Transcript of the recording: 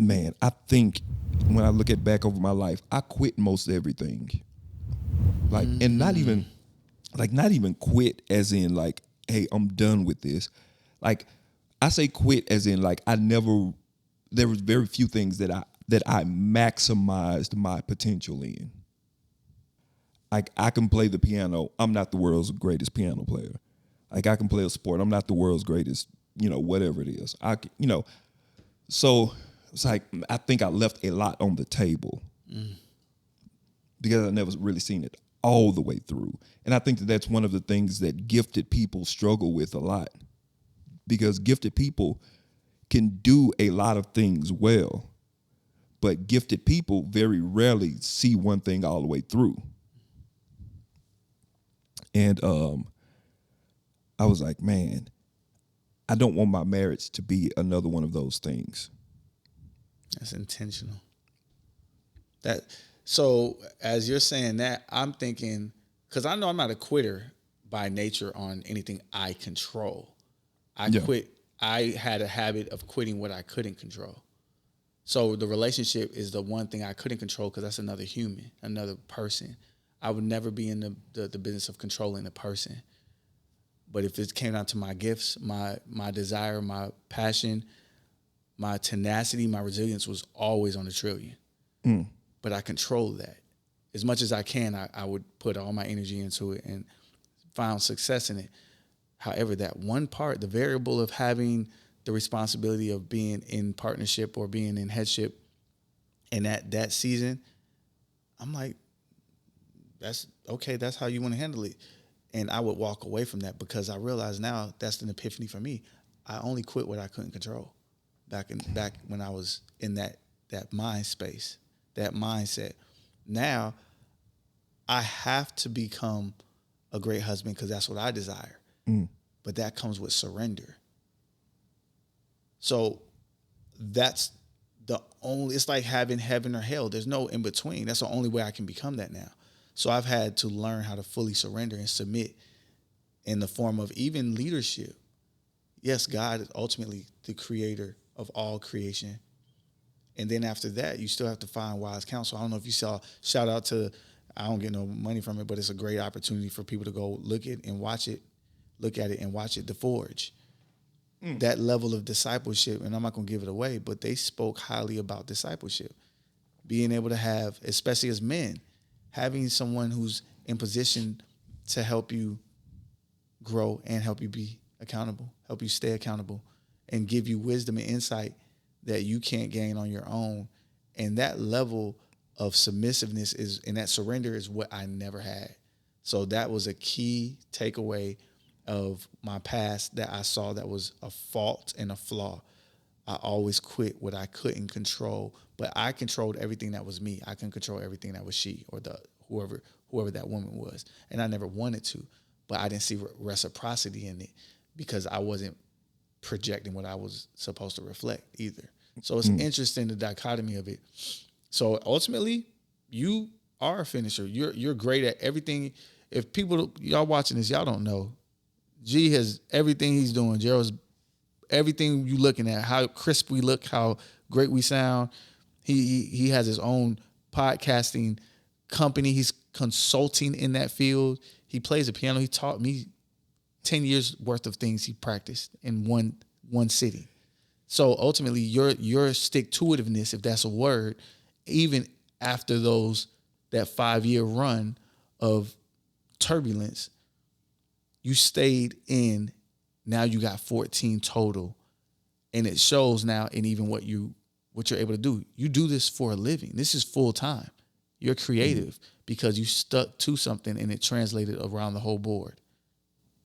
Man, I think when I look at back over my life, I quit most everything. Like, and not even quit as in like, hey, I'm done with this. Like, I say quit as in like there was very few things that I maximized my potential in. Like, I can play the piano. I'm not the world's greatest piano player. Like, I can play a sport. I'm not the world's greatest, whatever it is. So it's like I think I left a lot on the table because I never really seen it all the way through. And I think that that's one of the things that gifted people struggle with a lot, because gifted people can do a lot of things well, but gifted people very rarely see one thing all the way through. And I was like, man, I don't want my marriage to be another one of those things. That's intentional. That so as you're saying that, I'm thinking, because I know I'm not a quitter by nature on anything I control. Yeah. I had a habit of quitting what I couldn't control. So the relationship is the one thing I couldn't control because that's another human, another person. I would never be in the business of controlling the person. But if it came down to my gifts, my desire, my passion, my tenacity, my resilience was always on the trillion. But I controlled that. As much as I can, I would put all my energy into it and found success in it. However, that one part, the variable of having the responsibility of being in partnership or being in headship in that season, I'm like, that's okay, that's how you want to handle it. And I would walk away from that because I realize now that's an epiphany for me. I only quit what I couldn't control back when I was in that mind space, that mindset. Now I have to become a great husband because that's what I desire. But that comes with surrender. So that's it's like having heaven or hell. There's no in between. That's the only way I can become that now. So I've had to learn how to fully surrender and submit in the form of even leadership. Yes, God is ultimately the creator of all creation. And then after that, you still have to find wise counsel. I don't know if you saw, shout out to, I don't get no money from it, but it's a great opportunity for people to go look at it and watch it, The Forge. That level of discipleship, and I'm not going to give it away, but they spoke highly about discipleship. Being able to have, especially as men, having someone who's in position to help you grow and help you be accountable, help you stay accountable, and give you wisdom and insight that you can't gain on your own. And that level of submissiveness and that surrender is what I never had. So that was a key takeaway of my past that I saw that was a fault and a flaw. I always quit what I couldn't control, but I controlled everything that was me. I couldn't control everything that was she or whoever that woman was. And I never wanted to, but I didn't see reciprocity in it because I wasn't projecting what I was supposed to reflect either. So it's interesting, the dichotomy of it. So ultimately, you are a finisher. You're great at everything. If y'all watching this, y'all don't know, G has everything he's doing. Gerald's everything you looking at, how crisp we look, how great we sound. He has his own podcasting company. He's consulting in that field. He plays the piano. He taught me 10 years worth of things he practiced in one sitting. So ultimately, your stick-to-itiveness, if that's a word, even after that 5-year run of turbulence, you stayed in. Now you got 14 total, and it shows now in even what you're able to do. You do this for a living. This is full time. You're creative because you stuck to something and it translated around the whole board.